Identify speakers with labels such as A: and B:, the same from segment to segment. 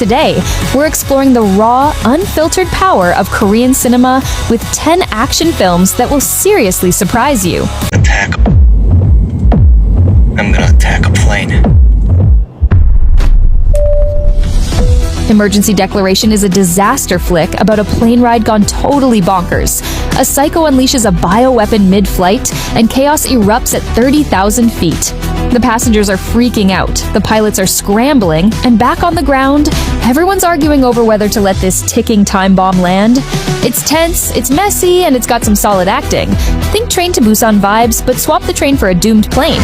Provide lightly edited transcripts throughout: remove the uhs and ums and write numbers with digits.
A: Today, we're exploring the raw, unfiltered power of Korean cinema with 10 action films that will seriously surprise you.
B: Attack. I'm gonna attack a plane.
A: Emergency Declaration is a disaster flick about a plane ride gone totally bonkers. A psycho unleashes a bioweapon mid-flight, and chaos erupts at 30,000 feet. The passengers are freaking out, the pilots are scrambling, and back on the ground, everyone's arguing over whether to let this ticking time bomb land. It's tense, it's messy, and it's got some solid acting. Think Train to Busan vibes, but swap the train for a doomed plane.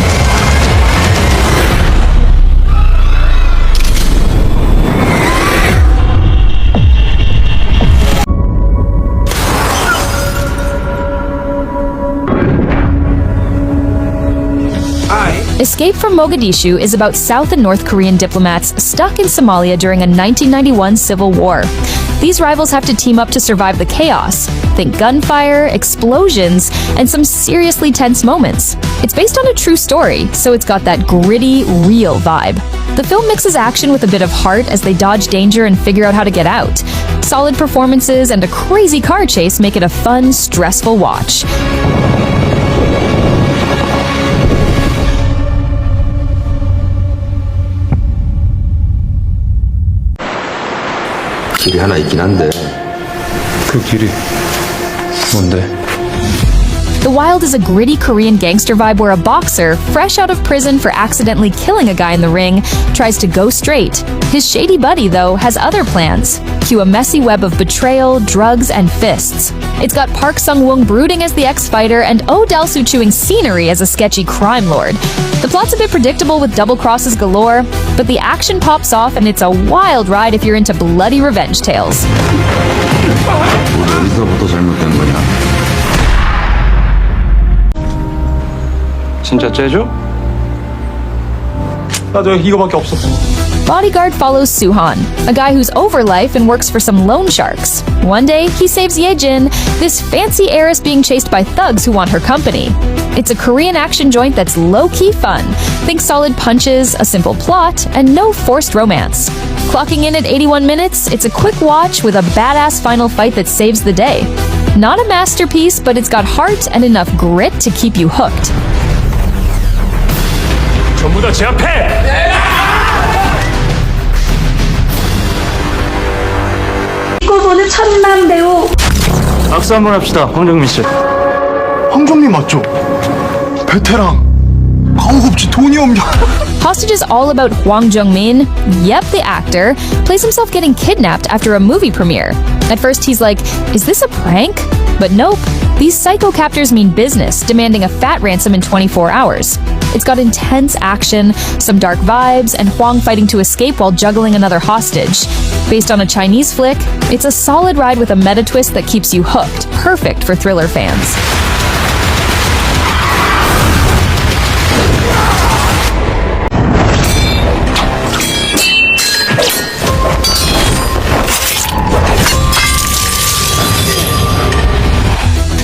A: Escape from Mogadishu is about South and North Korean diplomats stuck in Somalia during a 1991 civil war. These rivals have to team up to survive the chaos. Think gunfire, explosions, and some seriously tense moments. It's based on a true story, so it's got that gritty, real vibe. The film mixes action with a bit of heart as they dodge danger and figure out how to get out. Solid performances and a crazy car chase make it a fun, stressful watch.
C: 길이 하나 있긴 한데.
D: 그 길이 뭔데?
A: The Wild is a gritty Korean gangster vibe where a boxer, fresh out of prison for accidentally killing a guy in the ring, tries to go straight. His shady buddy, though, has other plans. Cue a messy web of betrayal, drugs, and fists. It's got Park Sung-woong brooding as the ex-fighter and Oh Dal-soo chewing scenery as a sketchy crime lord. The plot's a bit predictable with double crosses galore, but the action pops off and it's a wild ride if you're into bloody revenge tales.
C: 어디서부터 잘못된 거냐?
D: 진짜 째죠? 나도 이거밖에 없어.
A: Bodyguard follows Suhan, a guy who's over life and works for some loan sharks. One day, he saves Yejin, this fancy heiress being chased by thugs who want her company. It's a Korean action joint that's low-key fun. Think solid punches, a simple plot, and no forced romance. Clocking in at 81 minutes, it's a quick watch with a badass final fight that saves the day. Not a masterpiece, but it's got heart and enough grit to keep you hooked.
D: 전부 다 제압해!
E: 이거 보는 천만 배우.
D: 악수 한번 합시다, 황정민 씨.
F: 황정민 맞죠? 베테랑. 가오급지 돈이 없냐?
A: Hostage is all about Hwang Jung-min, yep, the actor, plays himself getting kidnapped after a movie premiere. At first he's like, is this a prank? But nope, these psycho captors mean business, demanding a fat ransom in 24 hours. It's got intense action, some dark vibes, and Hwang fighting to escape while juggling another hostage. Based on a Chinese flick, it's a solid ride with a meta twist that keeps you hooked, perfect for thriller fans.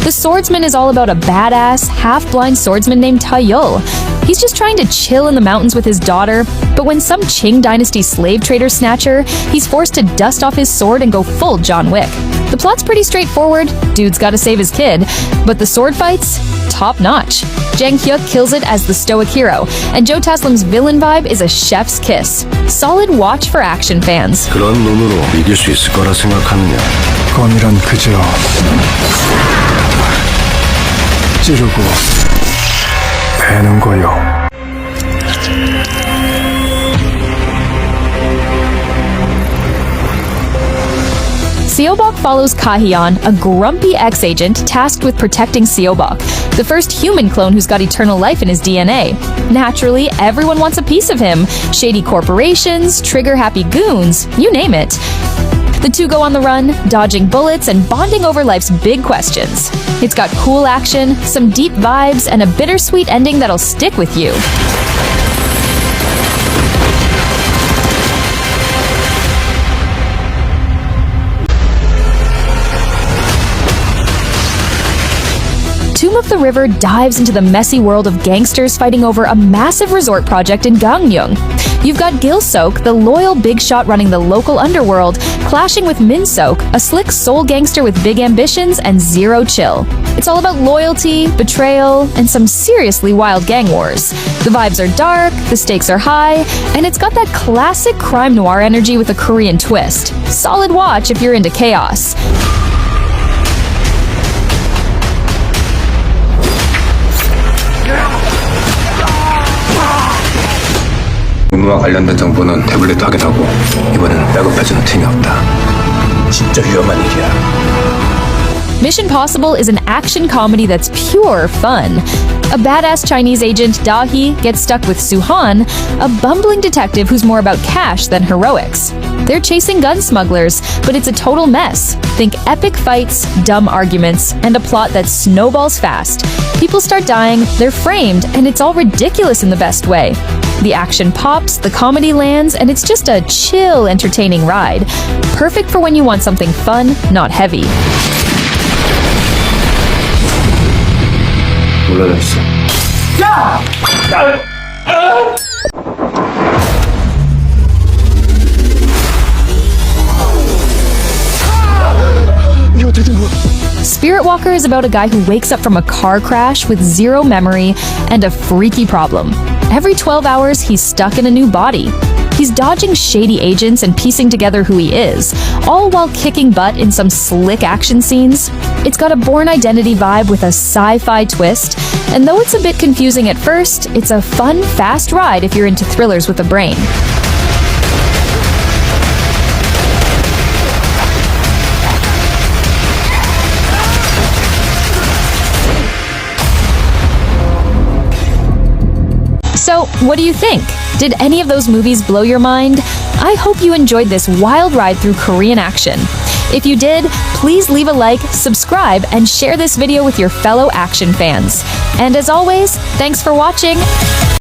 A: The Swordsman is all about a badass, half-blind swordsman named Taeyul. He's just trying to chill in the mountains with his daughter, but when some Qing dynasty slave trader snatcher, he's forced to dust off his sword and go full John Wick. The plot's pretty straightforward, dude's gotta save his kid, but the sword fights? Top-notch. Jang Hyuk kills it as the stoic hero, and Joe Taslim's villain vibe is a chef's kiss. Solid watch for action fans.
C: 그런 눈으로 이길 수 있을 거라 생각하느냐?
F: 검이란 그저 찌르고 베는 거요.
A: Seobok follows Kahyun, a grumpy ex-agent tasked with protecting Seobok, the first human clone who's got eternal life in his DNA. Naturally, everyone wants a piece of him. Shady corporations, trigger-happy goons, you name it. The two go on the run, dodging bullets and bonding over life's big questions. It's got cool action, some deep vibes, and a bittersweet ending that'll stick with you. Tomb of the River dives into the messy world of gangsters fighting over a massive resort project in Gangneung. You've got Gil-sok, the loyal big shot running the local underworld, clashing with Min-sok, a slick soul gangster with big ambitions and zero chill. It's all about loyalty, betrayal, and some seriously wild gang wars. The vibes are dark, the stakes are high, and it's got that classic crime noir energy with a Korean twist. Solid watch if you're into chaos.
C: 의무와 관련된 정보는 태블릿 확인하고 이번에는 백업해주는 팀이 없다. 진짜 위험한 일이야.
A: Mission Possible is an action comedy that's pure fun. A badass Chinese agent, Da-hee, gets stuck with Soo-han, a bumbling detective who's more about cash than heroics. They're chasing gun smugglers, but it's a total mess. Think epic fights, dumb arguments, and a plot that snowballs fast. People start dying, they're framed, and it's all ridiculous in the best way. The action pops, the comedy lands, and it's just a chill, entertaining ride. Perfect for when you want something fun, not heavy.
C: 몰라냈어.
A: Spirit Walker is about a guy who wakes up from a car crash with zero memory and a freaky problem. Every 12 hours, he's stuck in a new body. He's dodging shady agents and piecing together who he is, all while kicking butt in some slick action scenes. It's got a Bourne Identity vibe with a sci-fi twist, and though it's a bit confusing at first, it's a fun, fast ride if you're into thrillers with a brain. So, what do you think? Did any of those movies blow your mind? I hope you enjoyed this wild ride through Korean action. If you did, please leave a like, subscribe, and share this video with your fellow action fans. And as always, thanks for watching!